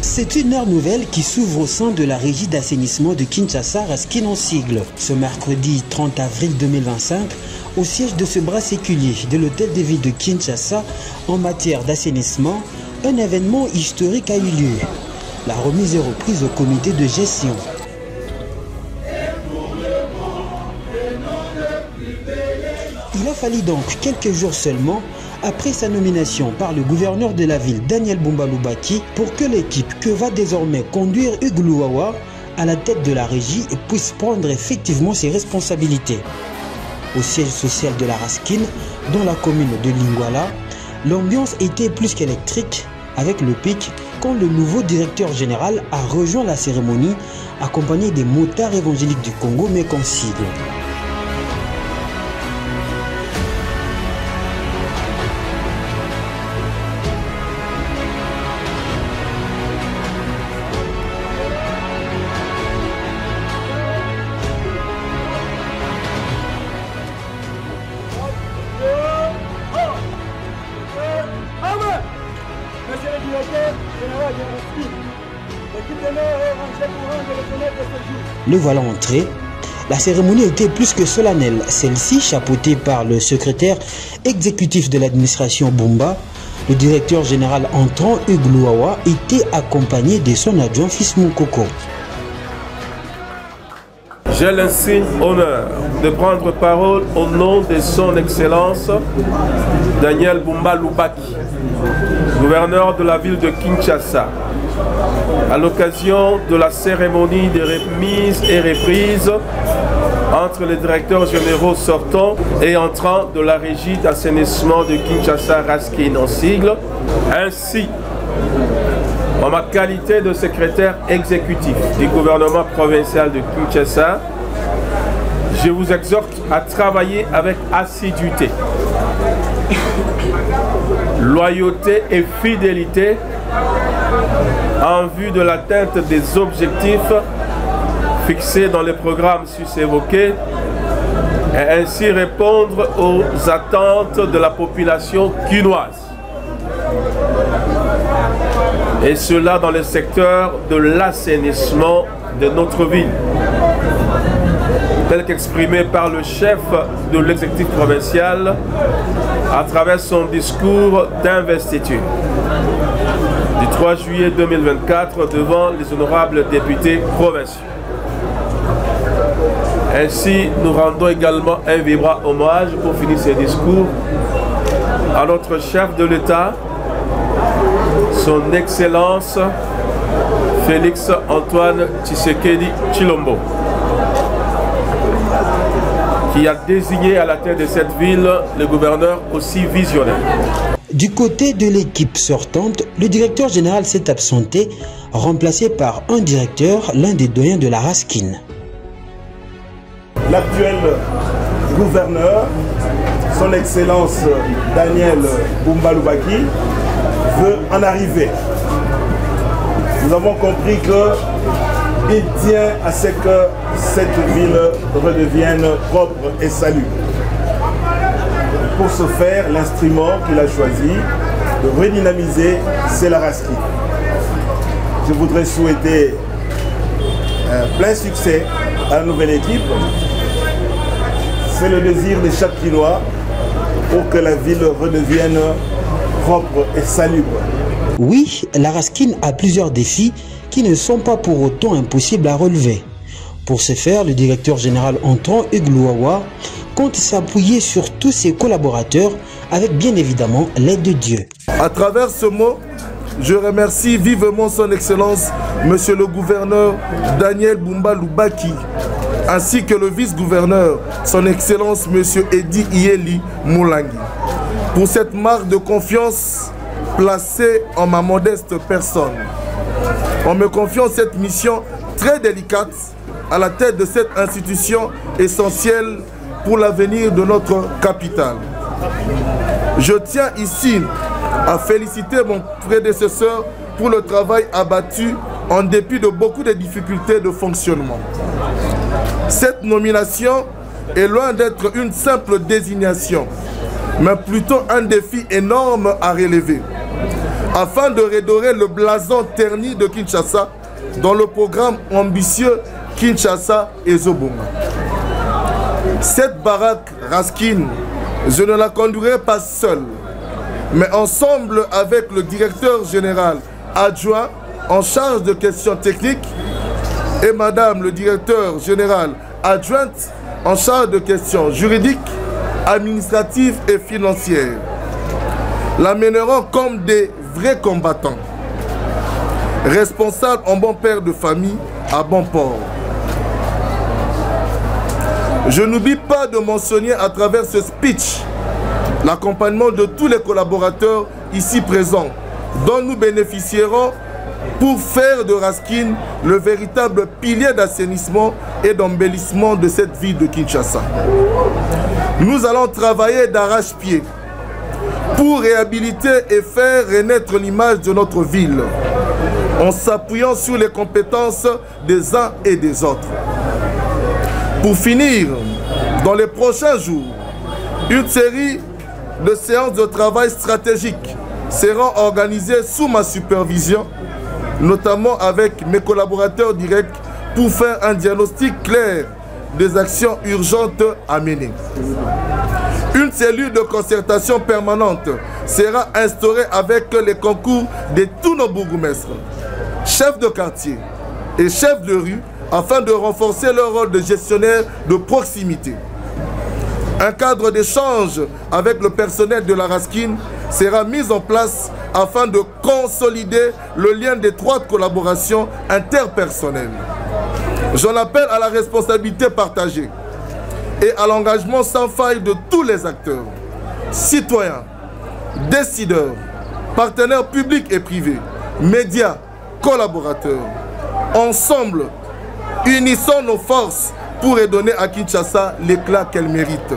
C'est une ère nouvelle qui s'ouvre au sein de la régie d'assainissement de Kinshasa, Raskin en sigle. Ce mercredi 30 avril 2025, au siège de ce bras séculier de l'hôtel de ville de Kinshasa, en matière d'assainissement, un événement historique a eu lieu. La remise est reprise au comité de gestion. Il a fallu donc quelques jours seulement après sa nomination par le gouverneur de la ville, Daniel Bumba Lubaki, pour que l'équipe que va désormais conduire Hugues Louawa à la tête de la régie puisse prendre effectivement ses responsabilités. Au siège social de la Raskin, dans la commune de Lingwala, l'ambiance était plus qu'électrique avec le pic quand le nouveau directeur général a rejoint la cérémonie accompagné des motards évangéliques du Congo mais qu'en sigle. Le voilà entré. La cérémonie était plus que solennelle. Celle-ci, chapeautée par le secrétaire exécutif de l'administration Bumba, le directeur général entrant Hugues Louawa était accompagné de son adjoint Fils Moukoko. J'ai l'insigne honneur de prendre parole au nom de son Excellence Daniel Bumba Lubaki, gouverneur de la ville de Kinshasa, à l'occasion de la cérémonie de remise et reprise entre les directeurs généraux sortants et entrants de la régie d'assainissement de Kinshasa Raskin en sigle, ainsi en ma qualité de secrétaire exécutif du gouvernement provincial de Kinshasa, je vous exhorte à travailler avec assiduité, loyauté et fidélité en vue de l'atteinte des objectifs fixés dans les programmes sus-évoqués et ainsi répondre aux attentes de la population quinoise. Et cela dans le secteur de l'assainissement de notre ville, tel qu'exprimé par le chef de l'exécutif provincial à travers son discours d'investiture du 3 juillet 2024 devant les honorables députés provinciaux. Ainsi, nous rendons également un vibrant hommage pour finir ce discours à notre chef de l'État, son Excellence Félix Antoine Tshisekedi Tshilombo, qui a désigné à la tête de cette ville le gouverneur aussi visionnaire. Du côté de l'équipe sortante, le directeur général s'est absenté, remplacé par un directeur, l'un des doyens de la Raskin. L'actuel gouverneur, son Excellence Daniel Bumba Lubaki, veut en arriver. Nous avons compris qu'il tient à ce que cette ville redevienne propre et salubre. Pour ce faire, l'instrument qu'il a choisi de redynamiser, c'est la Raskin. Je voudrais souhaiter plein succès à la nouvelle équipe. C'est le désir de chaque Quinois pour que la ville redevienne propre et salubre. Oui, la Raskin a plusieurs défis qui ne sont pas pour autant impossibles à relever. Pour ce faire, le directeur général entrant Hugues Louawa compte s'appuyer sur tous ses collaborateurs avec bien évidemment l'aide de Dieu. À travers ce mot, je remercie vivement son Excellence, Monsieur le gouverneur Daniel Bumba Lubaki, ainsi que le vice-gouverneur, son Excellence, Monsieur Edi Ieli Moulangi, pour cette marque de confiance placée en ma modeste personne. En me confiant cette mission très délicate à la tête de cette institution essentielle pour l'avenir de notre capitale. Je tiens ici à féliciter mon prédécesseur pour le travail abattu en dépit de beaucoup de difficultés de fonctionnement. Cette nomination est loin d'être une simple désignation, mais plutôt un défi énorme à relever, afin de redorer le blason terni de Kinshasa dans le programme ambitieux Kinshasa et Zobonga. Cette baraque Raskin, je ne la conduirai pas seule, mais ensemble avec le directeur général adjoint en charge de questions techniques et madame le directeur général adjointe en charge de questions juridiques, administratives et financières. La mèneront comme des vrais combattants, responsables en bon père de famille à bon port. Je n'oublie pas de mentionner à travers ce speech l'accompagnement de tous les collaborateurs ici présents, dont nous bénéficierons pour faire de Raskin le véritable pilier d'assainissement et d'embellissement de cette ville de Kinshasa. Nous allons travailler d'arrache-pied pour réhabiliter et faire renaître l'image de notre ville, en s'appuyant sur les compétences des uns et des autres. Pour finir, dans les prochains jours, une série de séances de travail stratégiques seront organisées sous ma supervision, notamment avec mes collaborateurs directs, pour faire un diagnostic clair des actions urgentes à mener. Une cellule de concertation permanente sera instaurée avec les concours de tous nos bourgmestres, chefs de quartier et chefs de rue, afin de renforcer leur rôle de gestionnaire de proximité. Un cadre d'échange avec le personnel de la Raskin sera mis en place afin de consolider le lien d'étroite collaboration interpersonnelle. J'en appelle à la responsabilité partagée et à l'engagement sans faille de tous les acteurs, citoyens, décideurs, partenaires publics et privés, médias, collaborateurs. Ensemble, unissons nos forces pour redonner à Kinshasa l'éclat qu'elle mérite.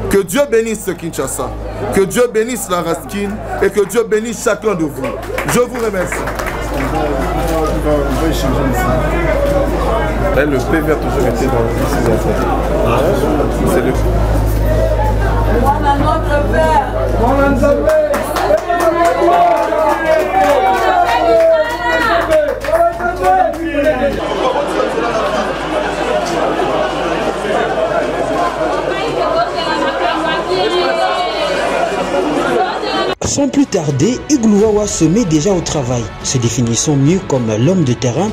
Que Dieu bénisse Kinshasa, que Dieu bénisse la Raskin et que Dieu bénisse chacun de vous. Je vous remercie. Et le PV a toujours été dans ces affaires. C'est le... Sans plus tarder, Iglouawa se met déjà au travail. Se définissant mieux comme l'homme de terrain,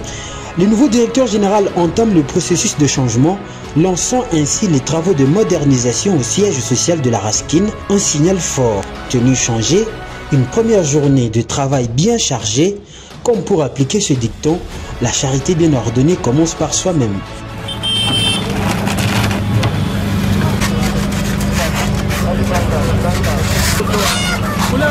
le nouveau directeur général entame le processus de changement, lançant ainsi les travaux de modernisation au siège social de la Raskin, un signal fort. Tenue changée, une première journée de travail bien chargée, comme pour appliquer ce dicton, la charité bien ordonnée commence par soi-même. Olha a